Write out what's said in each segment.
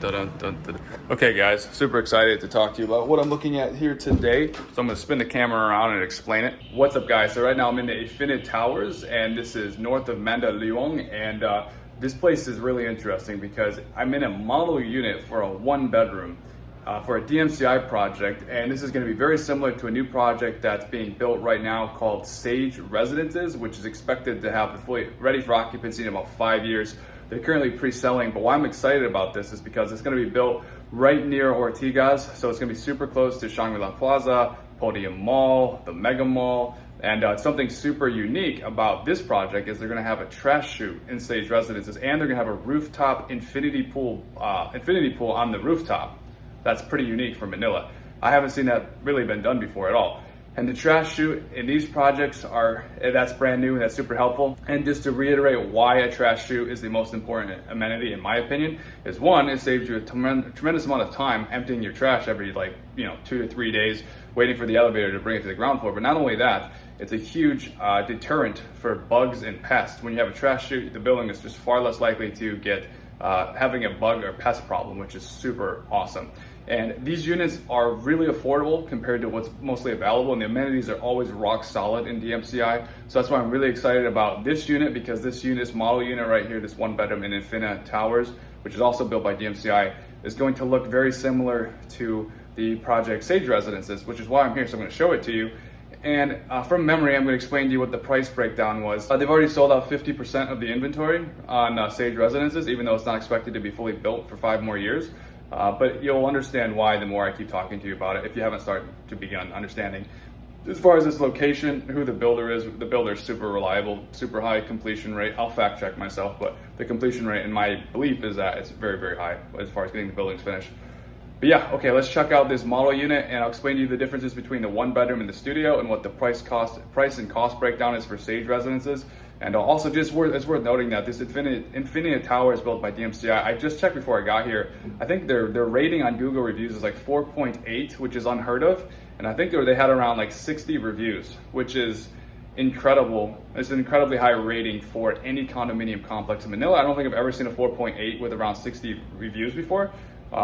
Okay guys, super excited to talk to you about what I'm looking at here today. So I'm gonna spin the camera around and explain it. What's up guys? So right now I'm in the Infina Towers and this is north of Mandaluyong, and this place is really interesting because I'm in a model unit for a 1-bedroom for a DMCI project, and this is going to be very similar to a new project that's being built right now called Sage Residences, which is expected to have the fully ready for occupancy in about 5 years. They're currently pre-selling, but why I'm excited about this is because it's going to be built right near Ortigas, so it's going to be super close to Shangri-La Plaza, Podium Mall, the Mega Mall, and something super unique about this project is they're going to have a trash chute in Sage Residences, and they're going to have a rooftop infinity pool on the rooftop. That's pretty unique for Manila. I haven't seen that really been done before at all. And the trash chute in these projects that's brand new and that's super helpful. And just to reiterate why a trash chute is the most important amenity in my opinion, is one, it saves you a tremendous amount of time emptying your trash every 2 to 3 days, waiting for the elevator to bring it to the ground floor. But not only that, it's a huge deterrent for bugs and pests. When you have a trash chute, the building is just far less likely to get having a bug or pest problem, which is super awesome. And these units are really affordable compared to what's mostly available, and the amenities are always rock solid in DMCI. So that's why I'm really excited about this unit, because this model unit right here, this 1-bedroom in Infina Towers, which is also built by DMCI, is going to look very similar to the project Sage Residences, which is why I'm here. So I'm going to show it to you. And from memory, I'm going to explain to you what the price breakdown was. They've already sold out 50% of the inventory on Sage Residences, even though it's not expected to be fully built for 5 more years. But you'll understand why the more I keep talking to you about it, if you haven't started to begin understanding. As far as this location, who the builder is super reliable, super high completion rate. I'll fact check myself, but the completion rate in my belief is that it's very, very high as far as getting the buildings finished. But yeah, okay, let's check out this model unit and I'll explain to you the differences between the 1-bedroom and the studio and what the price and cost breakdown is for Sage Residences. And also it's worth noting that this Infina Tower is built by DMCI. I just checked before I got here. I think their rating on Google reviews is like 4.8, which is unheard of. And I think they had around like 60 reviews, which is incredible. It's an incredibly high rating for any condominium complex in Manila. I don't think I've ever seen a 4.8 with around 60 reviews before.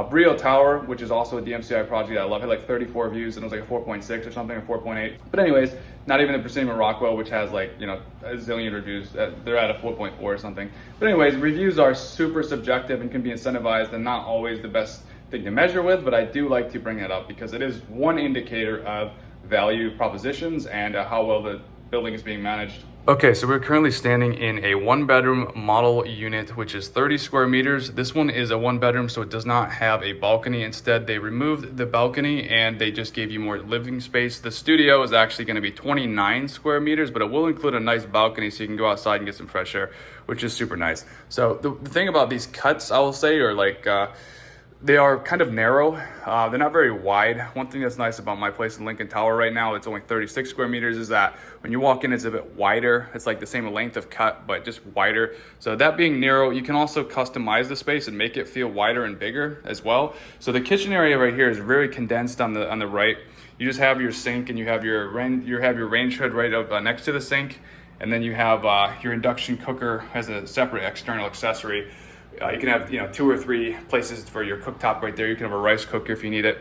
Brio Tower, which is also a DMCI project I love, had like 34 views and it was like a 4.6 or something, or 4.8. But anyways, not even the Proscenium Rockwell, which has like, a zillion reviews. They're at a 4.4 or something. But anyways, reviews are super subjective and can be incentivized and not always the best thing to measure with, but I do like to bring it up because it is one indicator of value propositions and how well the building is being managed. Okay, so we're currently standing in a 1-bedroom model unit, which is 30 square meters. This one is a 1-bedroom, so it does not have a balcony. Instead, they removed the balcony and they just gave you more living space. The studio is actually going to be 29 square meters, but it will include a nice balcony so you can go outside and get some fresh air, which is super nice. So the thing about these cuts, I will say, are like, they are kind of narrow. They're not very wide. One thing that's nice about my place in Lincoln Tower right now, it's only 36 square meters, is that when you walk in, it's a bit wider. It's like the same length of cut, but just wider. So that being narrow, you can also customize the space and make it feel wider and bigger as well. So the kitchen area right here is very condensed on the right. You just have your sink and you have your range hood right up next to the sink. And then you have your induction cooker as a separate external accessory. You can have 2 or 3 places for your cooktop right there. You can have a rice cooker if you need it.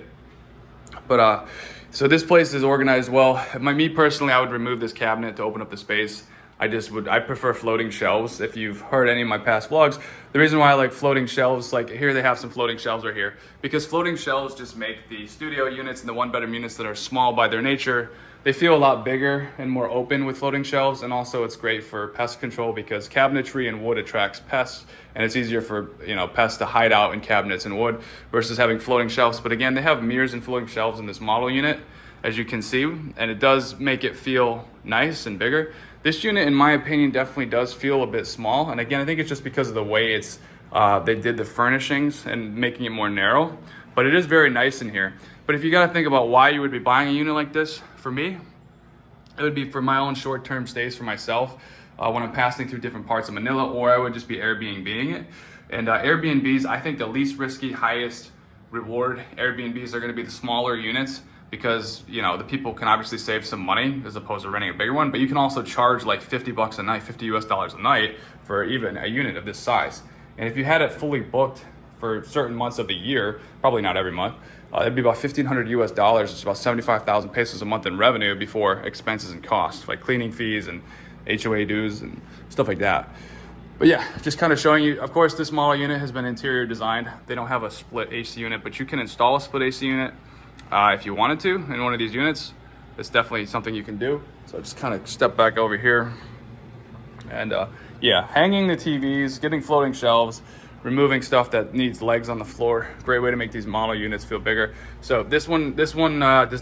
But so this place is organized well. Me personally, I would remove this cabinet to open up the space. I prefer floating shelves. If you've heard any of my past vlogs, the reason why I like floating shelves, like here they have some floating shelves right here, because floating shelves just make the studio units and the 1-bedroom units that are small by their nature, they feel a lot bigger and more open with floating shelves. And also it's great for pest control because cabinetry and wood attracts pests, and it's easier for pests to hide out in cabinets and wood versus having floating shelves. But again, they have mirrors and floating shelves in this model unit, as you can see, and it does make it feel nice and bigger. This unit, in my opinion, definitely does feel a bit small. And again, I think it's just because of the way they did the furnishings and making it more narrow, but it is very nice in here. But if you got to think about why you would be buying a unit like this, for me, it would be for my own short-term stays for myself when I'm passing through different parts of Manila, or I would just be Airbnb-ing it. And Airbnbs, I think the least risky, highest reward Airbnbs are going to be the smaller units, because the people can obviously save some money as opposed to renting a bigger one, but you can also charge like 50 bucks a night, $50 US a night for even a unit of this size. And if you had it fully booked for certain months of the year, probably not every month, it'd be about 1,500 US dollars. It's about 75,000 pesos a month in revenue before expenses and costs, like cleaning fees and HOA dues and stuff like that. But yeah, just kind of showing you, of course, this model unit has been interior designed. They don't have a split AC unit, but you can install a split AC unit if you wanted to in one of these units. It's definitely something you can do. So just kind of step back over here. And yeah, hanging the TVs, getting floating shelves, removing stuff that needs legs on the floor. Great way to make these model units feel bigger. So this one does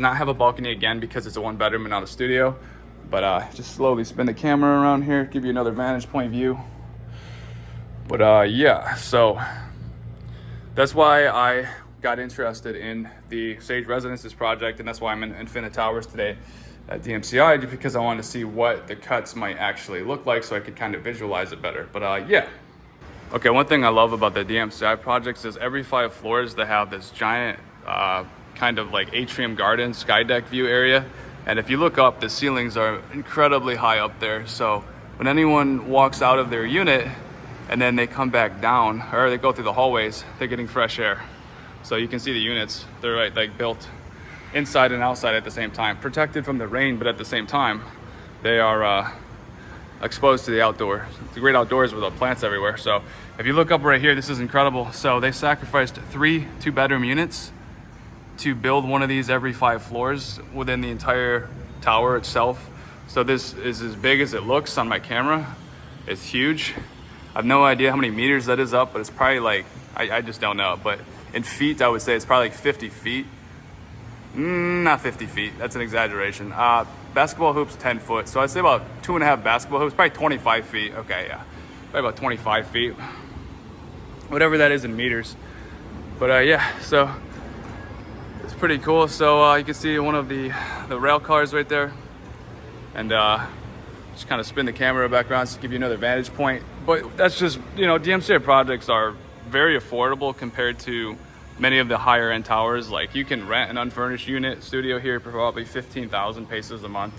not have a balcony again because it's a 1-bedroom and not a studio. But just slowly spin the camera around here, give you another vantage point view. But yeah, so that's why I got interested in the Sage Residences project, and that's why I'm in Infina Towers today at DMCI, just because I wanted to see what the cuts might actually look like so I could kind of visualize it better. But yeah. Okay, one thing I love about the DMCI projects is every 5 floors they have this giant kind of like atrium garden sky deck view area. And if you look up, the ceilings are incredibly high up there. So when anyone walks out of their unit and then they come back down, or they go through the hallways, they're getting fresh air. So you can see the units, they're like built inside and outside at the same time, protected from the rain, but at the same time, they are exposed to the outdoor, the great outdoors with the plants everywhere. So if you look up right here, this is incredible. So they sacrificed 3 2-bedroom units to build one of these every 5 floors within the entire tower itself. So this is as big as it looks on my camera. It's huge. I have no idea how many meters that is up, but it's probably like, I just don't know. But in feet, I would say it's probably like 50 feet. Not 50 feet, that's an exaggeration. Basketball hoops, 10 foot. So I'd say about 2.5 basketball hoops, probably 25 feet. Okay, yeah, probably about 25 feet. Whatever that is in meters. But yeah, so it's pretty cool. So you can see one of the rail cars right there. And just kind of spin the camera back around to give you another vantage point. But that's just, you know, DMCI projects are very affordable compared to many of the higher end towers. Like you can rent an unfurnished unit studio here for probably 15,000 pesos a month,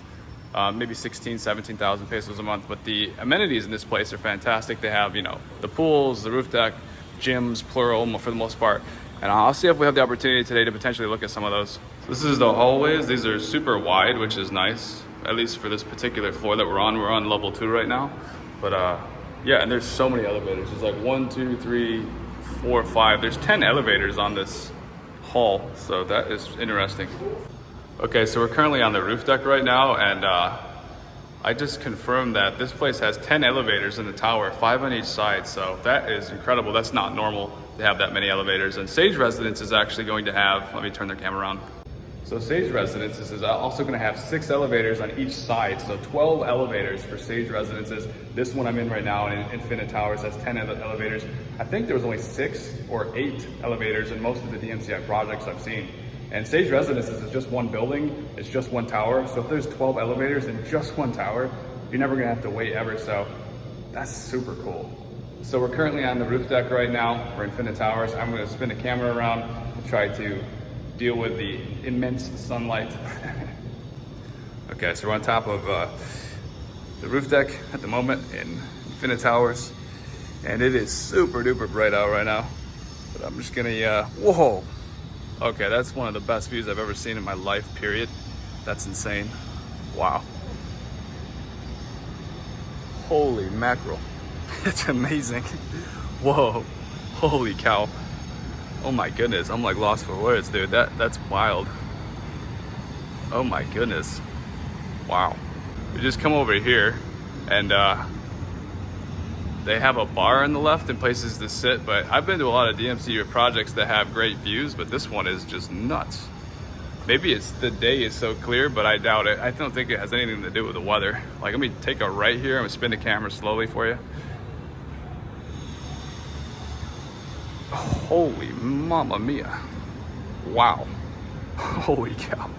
maybe 17,000 pesos a month. But the amenities in this place are fantastic. They have, you know, the pools, the roof deck, gyms, plural for the most part. And I'll see if we have the opportunity today to potentially look at some of those. This is the hallways. These are super wide, which is nice, at least for this particular floor that we're on. We're on level 2 right now. But yeah, and there's so many elevators. There's like 1, 2, 3, 4, 5. There's 10 elevators on this hall, so that is interesting. Okay, so we're currently on the roof deck right now, and I just confirmed that this place has 10 elevators in the tower, 5 on each side, so that is incredible. That's not normal to have that many elevators. And Sage Residence is actually going to have, let me turn the camera around. So Sage Residences is also going to have 6 elevators on each side. So 12 elevators for Sage Residences. This one I'm in right now in Infina Towers has 10 elevators. I think there was only 6 or 8 elevators in most of the DMCI projects I've seen. And Sage Residences is just one building. It's just one tower. So if there's 12 elevators in just one tower, you're never going to have to wait ever. So that's super cool. So we're currently on the roof deck right now for Infina Towers. I'm going to spin the camera around and try to deal with the immense sunlight. Okay, so we're on top of the roof deck at the moment in Infina Towers, and it is super duper bright out right now. But I'm just gonna, whoa. Okay, that's one of the best views I've ever seen in my life, period. That's insane. Wow. Holy mackerel. It's amazing. Whoa, holy cow. Oh my goodness, I'm like lost for words, dude. That's wild. Oh my goodness. Wow. We just come over here and they have a bar on the left and places to sit, but I've been to a lot of DMCI projects that have great views, but this one is just nuts. Maybe it's the day is so clear, but I doubt it. I don't think it has anything to do with the weather. Like, let me take a right here. I'm gonna spin the camera slowly for you. Holy mama mia. Wow. Holy cow.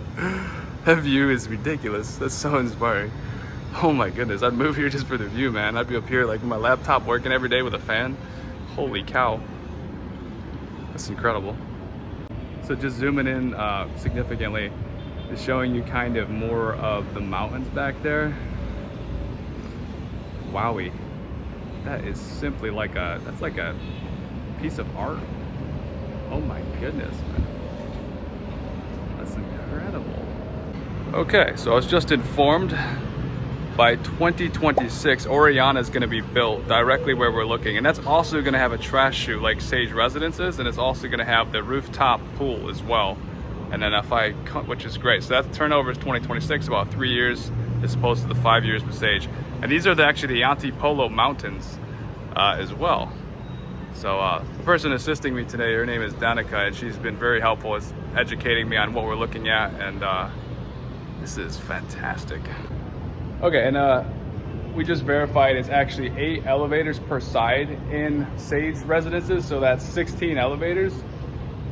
That view is ridiculous. That's so inspiring. Oh my goodness, I'd move here just for the view, man. I'd be up here like with my laptop working every day with a fan. Holy cow. That's incredible. So just zooming in significantly, is showing you kind of more of the mountains back there. Wowie. That is simply like that's like a piece of art. Oh my goodness, man. That's incredible. Okay, so I was just informed by 2026, Oriana is going to be built directly where we're looking. And that's also going to have a trash chute like Sage Residences, and it's also going to have the rooftop pool as well. And then which is great. So that turnover is 2026, about 3 years as opposed to the 5 years with Sage. And these are actually the Antipolo Mountains as well. So the person assisting me today, her name is Danica, and she's been very helpful as educating me on what we're looking at. And this is fantastic. Okay, and we just verified it's actually 8 elevators per side in Sage Residences. So that's 16 elevators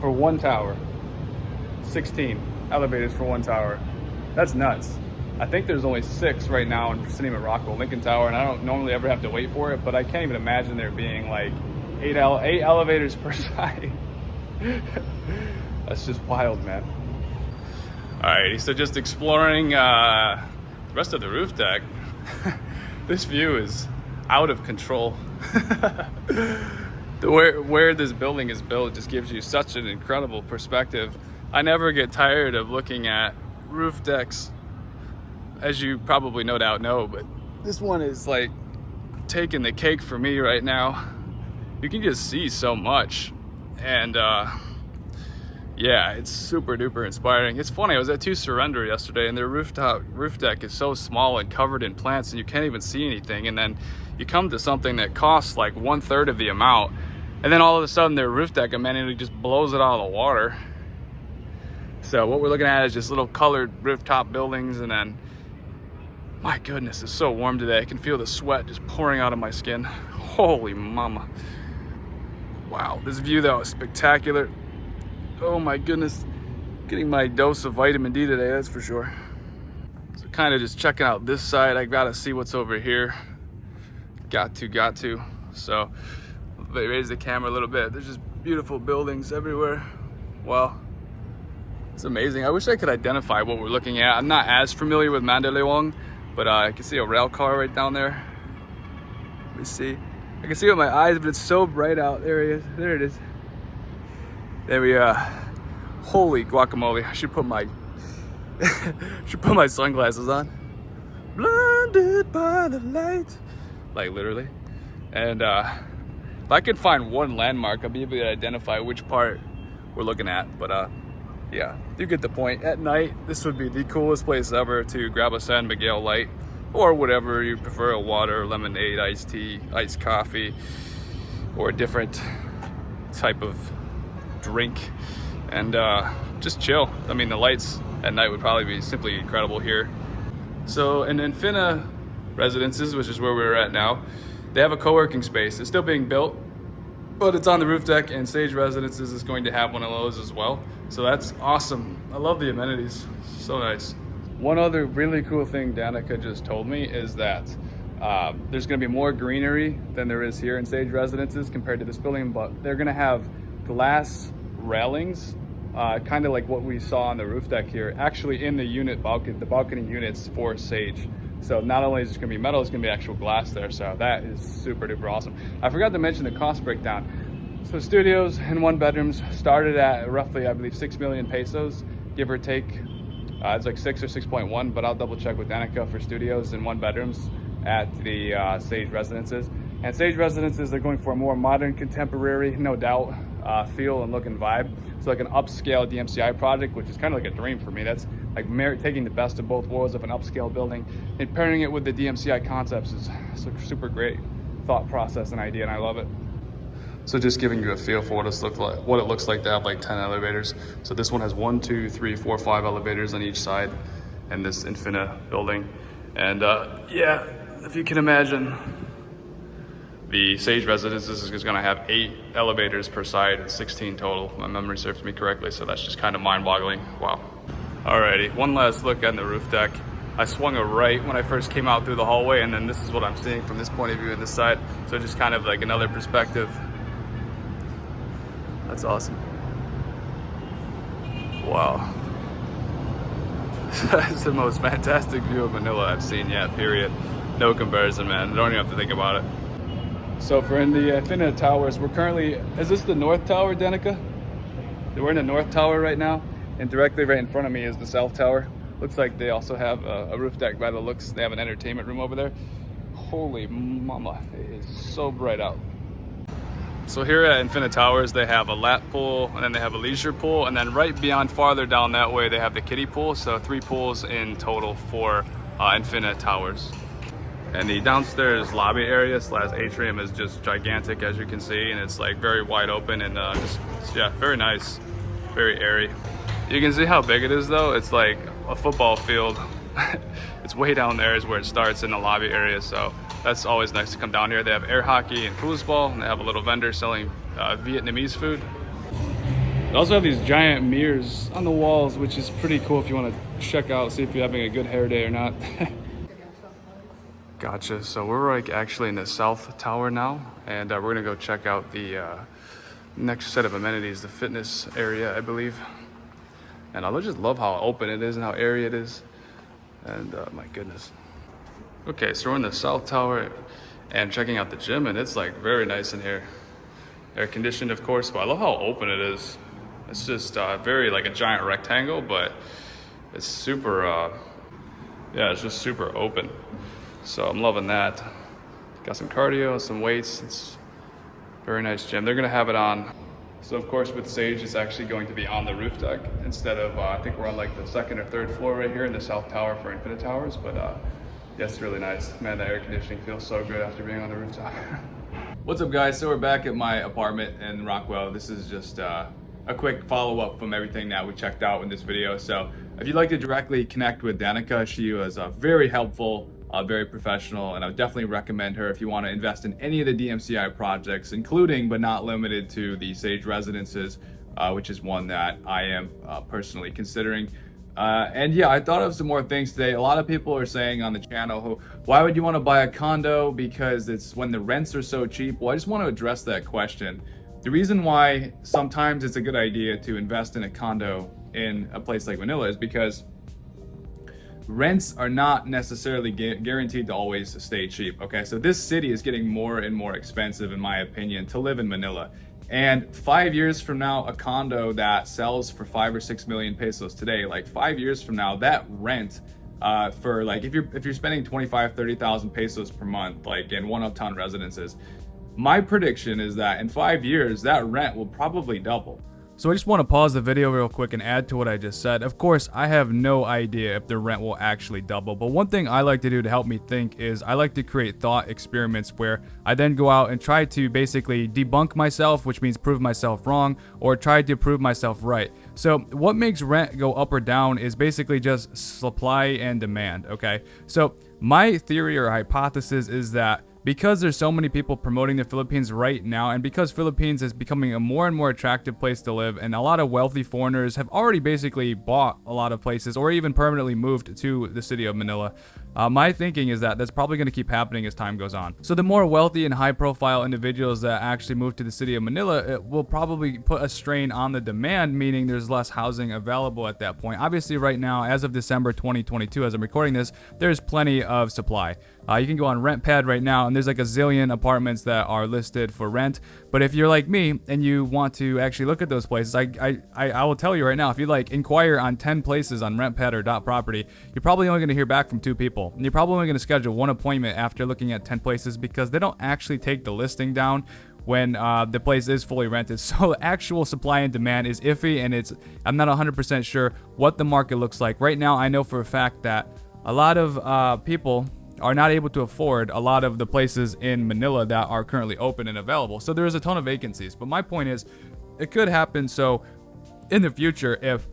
for one tower. 16 elevators for one tower. That's nuts. I think there's only 6 right now in Cinema Rockwell, Lincoln Tower, and I don't normally ever have to wait for it, but I can't even imagine there being like 8 elevators per side. That's just wild, man. Alrighty, so just exploring the rest of the roof deck. This view is out of control. Where this building is built just gives you such an incredible perspective. I never get tired of looking at roof decks, as you probably no doubt know, but this one is like taking the cake for me right now. You can just see so much, and yeah, it's super duper inspiring. It's funny, I was at 2 Surrender yesterday, and their roof deck is so small and covered in plants, and you can't even see anything. And then you come to something that costs like 1/3 of the amount, and then all of a sudden their roof deck amenity just blows it out of the water. So what we're looking at is just little colored rooftop buildings, and then, my goodness, it's so warm today. I can feel the sweat just pouring out of my skin. Holy mama. Wow, this view though is spectacular. Oh my goodness, getting my dose of vitamin D today, that's for sure. So kind of just checking out this side. I gotta see what's over here. Got to. So raise the camera a little bit. There's just beautiful buildings everywhere. Wow. It's amazing. I wish I could identify what we're looking at. I'm not as familiar with Mandaluyong, but I can see a rail car right down there. Let me see. I can see it with my eyes, but it's so bright out. There it is. There it is. There we are. Holy guacamole! I should put my sunglasses on. Blinded by the light, like literally. And if I could find one landmark, I'll be able to identify which part we're looking at. But yeah, you get the point. At night, this would be the coolest place ever to grab a San Miguel light, or whatever you prefer, a water, lemonade, iced tea, iced coffee, or a different type of drink, and just chill. I mean, the lights at night would probably be simply incredible here. So in Infina Residences, which is where we're at now, they have a co-working space. It's still being built, but it's on the roof deck, and Sage Residences is going to have one of those as well. So that's awesome. I love the amenities. So nice. One other really cool thing Danica just told me is that there's going to be more greenery than there is here in Sage Residences compared to this building, but they're going to have glass railings, kind of like what we saw on the roof deck here, actually in the balcony units for Sage. So not only is it going to be metal, it's going to be actual glass there. So that is super duper awesome. I forgot to mention the cost breakdown. So studios and 1-bedrooms started at roughly, I believe, 6 million pesos, give or take. It's like 6 or 6.1, but I'll double check with Danica for studios and 1-bedrooms at the Sage Residences. And Sage Residences, they're going for a more modern, contemporary, no doubt, feel and look and vibe. So like an upscale DMCI project, which is kind of like a dream for me. That's like taking the best of both worlds of an upscale building and pairing it with the DMCI concepts is a super great thought process and idea, and I love it. So just giving you a feel for what it looks like to have like 10 elevators. So this one has 1, 2, 3, 4, 5 elevators on each side, and this Infina building. And yeah, if you can imagine, the Sage Residences is going to have 8 elevators per side, 16 total, if my memory serves me correctly. So that's just kind of mind-boggling. Wow. Alrighty, one last look on the roof deck. I swung a right when I first came out through the hallway, and then this is what I'm seeing from this point of view on this side. So just kind of like another perspective. That's awesome. Wow. That's the most fantastic view of Manila I've seen yet, period. No comparison, man. I don't even have to think about it. So for in the Infina Towers, we're currently, is this the North Tower, Danica? We're in the North Tower right now, and directly right in front of me is the South Tower. Looks like they also have a roof deck by the looks. They have an entertainment room over there. Holy mama, it is so bright out. So here at Infina Towers, they have a lap pool, and then they have a leisure pool, and then right beyond farther down that way, they have the kiddie pool. So 3 pools in total for Infina Towers. And the downstairs lobby area / atrium is just gigantic, as you can see, and it's like very wide open and yeah, very nice, very airy. You can see how big it is though. It's like a football field. It's way down there is where it starts in the lobby area, so that's always nice to come down here. They have air hockey and foosball, and they have a little vendor selling Vietnamese food. They also have these giant mirrors on the walls, which is pretty cool if you want to check out, see if you're having a good hair day or not. Gotcha. So we're like actually in the South Tower now, and we're gonna go check out the next set of amenities, the fitness area, I believe. And I just love how open it is and how airy it is. And my goodness. Okay, so we're in the South Tower and checking out the gym, and it's like very nice in here. Air conditioned, of course, but I love how open it is. It's just very like a giant rectangle, but it's super, yeah, it's just super open. So I'm loving that. Got some cardio, some weights. It's a very nice gym. They're gonna have it on. So of course with Sage, it's actually going to be on the roof deck instead of, I think we're on like the 2nd or 3rd floor right here in the South Tower for Infina Towers. But yeah, it's really nice. Man, the air conditioning feels so good after being on the rooftop. What's up guys? So we're back at my apartment in Rockwell. This is just a quick follow-up from everything that we checked out in this video. So if you'd like to directly connect with Danica, she was very helpful, very professional, and I would definitely recommend her if you want to invest in any of the DMCI projects, including but not limited to the Sage Residences, which is one that I am personally considering. And yeah, I thought of some more things today. A lot of people are saying on the channel, why would you want to buy a condo because it's when the rents are so cheap? Well, I just want to address that question. The reason why sometimes it's a good idea to invest in a condo in a place like Manila is because rents are not necessarily guaranteed to always stay cheap. Okay, so this city is getting more and more expensive, in my opinion, to live in Manila. And 5 years from now, a condo that sells for 5 or 6 million pesos today, like 5 years from now, that rent for like if you're spending 25-30,000 pesos per month, like in one uptown residences, my prediction is that in 5 years, that rent will probably double. So I just want to pause the video real quick and add to what I just said. Of course, I have no idea if the rent will actually double, but one thing I like to do to help me think is I like to create thought experiments where I then go out and try to basically debunk myself, which means prove myself wrong, or try to prove myself right. So what makes rent go up or down is basically just supply and demand, okay? So my theory or hypothesis is that because there's so many people promoting the Philippines right now, and because Philippines is becoming a more and more attractive place to live, and a lot of wealthy foreigners have already basically bought a lot of places or even permanently moved to the city of Manila, my thinking is that that's probably going to keep happening as time goes on. So the more wealthy and high profile individuals that actually move to the city of Manila, it will probably put a strain on the demand, meaning there's less housing available at that point. Obviously right now, as of December 2022, as I'm recording this, there's plenty of supply. You can go on RentPad right now, and there's like a zillion apartments that are listed for rent. But if you're like me and you want to actually look at those places, I will tell you right now, if you like inquire on 10 places on RentPad or Dot Property, you're probably only going to hear back from 2 people. And you're probably only going to schedule 1 appointment after looking at 10 places because they don't actually take the listing down when the place is fully rented. So actual supply and demand is iffy, and I'm not 100% sure what the market looks like. Right now, I know for a fact that a lot of people are not able to afford a lot of the places in Manila that are currently open and available. So there's a ton of vacancies. But my point is, it could happen so in the future if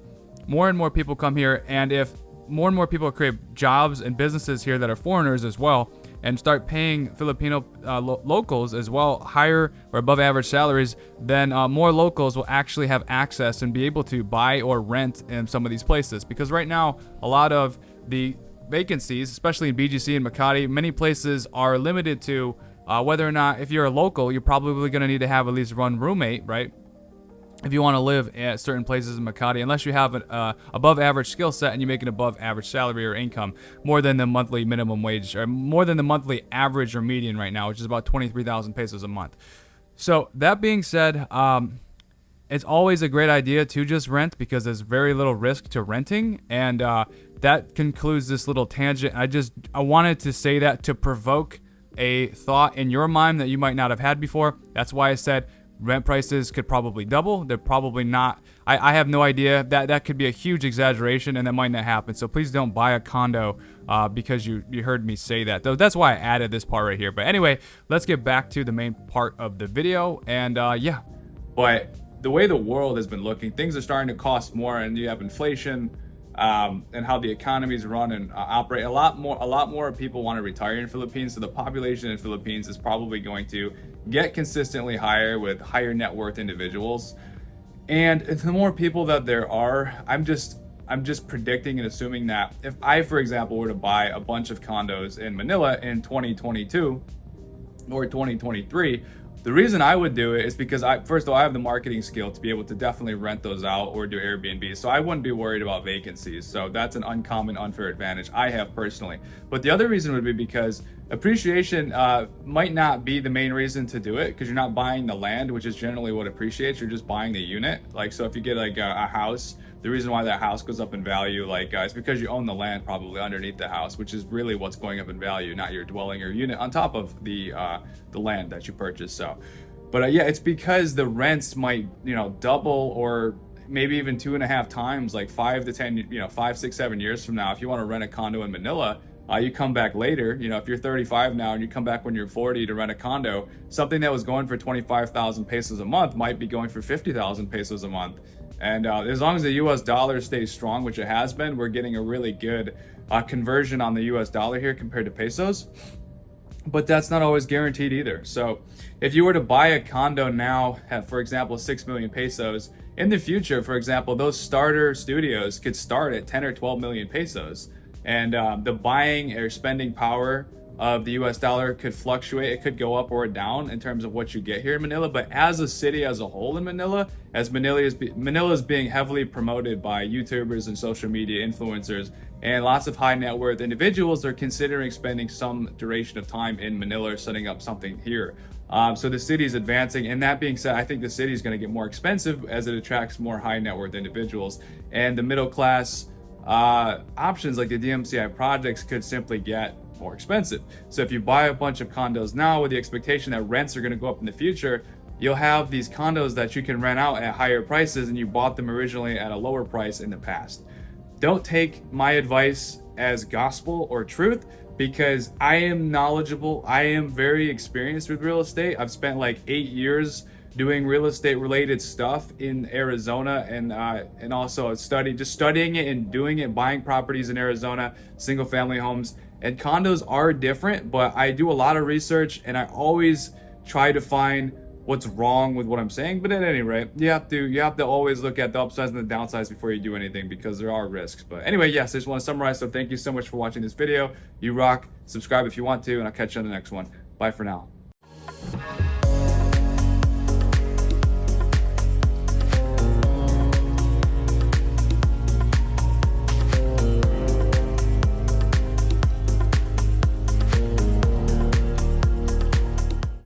more and more people come here, and if more and more people create jobs and businesses here that are foreigners as well, and start paying Filipino locals as well higher or above average salaries, then more locals will actually have access and be able to buy or rent in some of these places. Because right now, a lot of the vacancies, especially in BGC and Makati, many places are limited to whether or not, if you're a local, you're probably going to need to have at least one roommate, right? If you want to live at certain places in Makati, unless you have an above average skill set and you make an above average salary or income, more than the monthly minimum wage, or more than the monthly average or median right now, which is about 23,000 pesos a month. So that being said, it's always a great idea to just rent because there's very little risk to renting. And that concludes this little tangent. I wanted to say that to provoke a thought in your mind that you might not have had before. That's why I said rent prices could probably double. They're probably not. I have no idea. That could be a huge exaggeration, and that might not happen. So please don't buy a condo because you heard me say that. Though that's why I added this part right here. But anyway, let's get back to the main part of the video. And yeah, but the way the world has been looking, things are starting to cost more, and you have inflation. And how the economies run and operate. A lot more people want to retire in Philippines, so the population in Philippines is probably going to get consistently higher with higher net worth individuals. And the more people that there are, I'm just predicting and assuming that if I, for example, were to buy a bunch of condos in Manila in 2022 or 2023, the reason I would do it is because first of all, I have the marketing skill to be able to definitely rent those out or do Airbnb. So I wouldn't be worried about vacancies. So that's an uncommon, unfair advantage I have personally. But the other reason would be because appreciation might not be the main reason to do it, because you're not buying the land, which is generally what appreciates. You're just buying the unit. Like, so if you get like a house, the reason why that house goes up in value, like it's because you own the land probably underneath the house, which is really what's going up in value, not your dwelling or unit on top of the land that you purchased. So, but yeah, it's because the rents might, double or maybe even 2.5 times, like 5 to 10, 5, 6, 7 years from now. If you want to rent a condo in Manila, you come back later, if you're 35 now and you come back when you're 40 to rent a condo, something that was going for 25,000 pesos a month might be going for 50,000 pesos a month. And as long as the US dollar stays strong, which it has been, we're getting a really good conversion on the US dollar here compared to pesos. But that's not always guaranteed either. So if you were to buy a condo now at, for example, 6 million pesos, in the future, for example, those starter studios could start at 10 or 12 million pesos. And the buying or spending power of the US dollar could fluctuate. It could go up or down in terms of what you get here in Manila. But as a city as a whole in Manila, as Manila is being heavily promoted by YouTubers and social media influencers, and lots of high net worth individuals are considering spending some duration of time in Manila or setting up something here. So the city is advancing. And that being said, I think the city is going to get more expensive as it attracts more high net worth individuals. And the middle class options like the DMCI projects could simply get more expensive. So if you buy a bunch of condos now with the expectation that rents are going to go up in the future, you'll have these condos that you can rent out at higher prices, and you bought them originally at a lower price in the past. Don't take my advice as gospel or truth, because I am knowledgeable. I am very experienced with real estate. I've spent like 8 years doing real estate related stuff in Arizona, and also studying it and doing it, buying properties in Arizona, single family homes. And condos are different, but I do a lot of research, and I always try to find what's wrong with what I'm saying. But at any rate, you have to always look at the upsides and the downsides before you do anything, because there are risks. But anyway, yes, I just want to summarize. So thank you so much for watching this video. You rock. Subscribe if you want to, and I'll catch you on the next one. Bye for now.